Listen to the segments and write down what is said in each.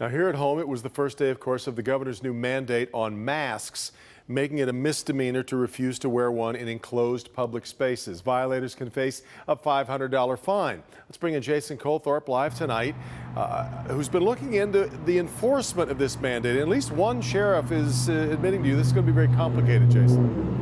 Now, here at home, it was the first day, of course, of the governor's new mandate on masks, making it a misdemeanor to refuse to wear one in enclosed public spaces. Violators can face a $500 fine. Let's bring in Jason Colthorpe live tonight, who's been looking into the enforcement of this mandate. At least one sheriff is admitting to you this is going to be very complicated, Jason.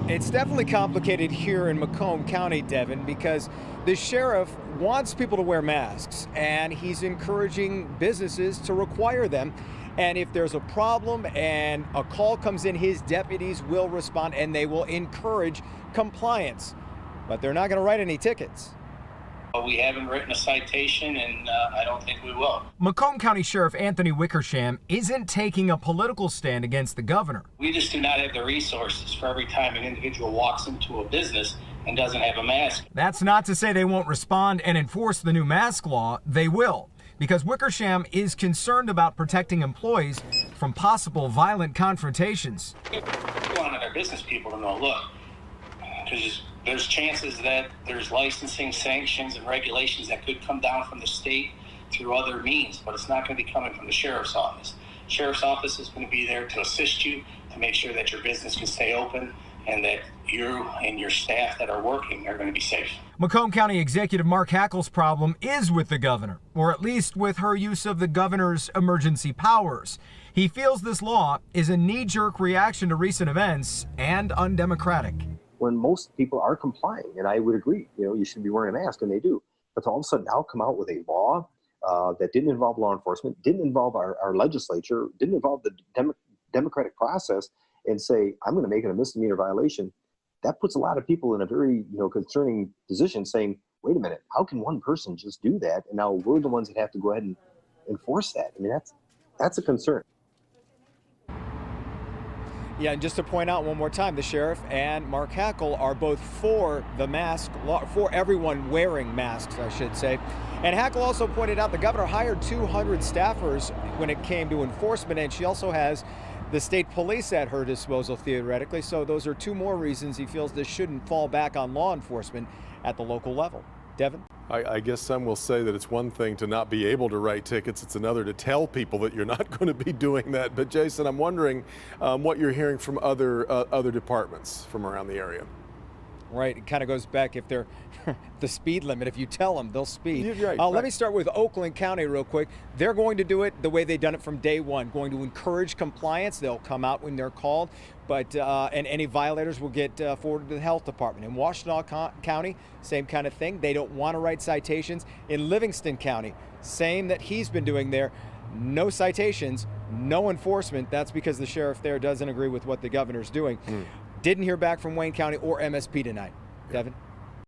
It's definitely complicated here in Macomb County, Devin, because the sheriff wants people to wear masks, and he's encouraging businesses to require them. And if there's a problem and a call comes in, his deputies will respond and they will encourage compliance. But they're not going to write any tickets. We haven't written a citation, and I don't think we will. Macomb County Sheriff Anthony Wickersham isn't taking a political stand against the governor. We just do not have the resources for every time an individual walks into a business and doesn't have a mask. That's not to say they won't respond and enforce the new mask law. They will, because Wickersham is concerned about protecting employees from possible violent confrontations. We wanted our business people to know, look, because there's chances that there's licensing sanctions and regulations that could come down from the state through other means, but it's not going to be coming from the sheriff's office. Sheriff's office is going to be there to assist you, to make sure that your business can stay open and that you and your staff that are working are going to be safe. Macomb County Executive Mark Hackle's problem is with the governor, or at least with her use of the governor's emergency powers. He feels this law is a knee-jerk reaction to recent events and undemocratic. When most people are complying, and I would agree, you should be wearing a mask, and they do. But to all of a sudden now come out with a law that didn't involve law enforcement, didn't involve our legislature, didn't involve the democratic process, and say, I'm going to make it a misdemeanor violation, that puts a lot of people in a very concerning position, saying, wait a minute, how can one person just do that? And now we're the ones that have to go ahead and enforce that. I mean, that's a concern. Yeah, and just to point out one more time, the sheriff and Mark Hackle are both for the mask law, for everyone wearing masks, I should say. And Hackle also pointed out the governor hired 200 staffers when it came to enforcement, and she also has the state police at her disposal, theoretically. So those are two more reasons he feels this shouldn't fall back on law enforcement at the local level. Devin? I guess some will say that it's one thing to not be able to write tickets. It's another to tell people that you're not going to be doing that. But Jason, I'm wondering what you're hearing from other departments from around the area. Right, it kind of goes back if they're the speed limit. If you tell them, they'll speed. Right, Let me start with Oakland County real quick. They're going to do it the way they've done it from day one, going to encourage compliance. They'll come out when they're called, but and any violators will get forwarded to the health department. In Washtenaw County, same kind of thing. They don't want to write citations. In Livingston County, same that he's been doing there. No citations, no enforcement. That's because the sheriff there doesn't agree with what the governor's doing. Didn't hear back from Wayne County or MSP tonight. Devin?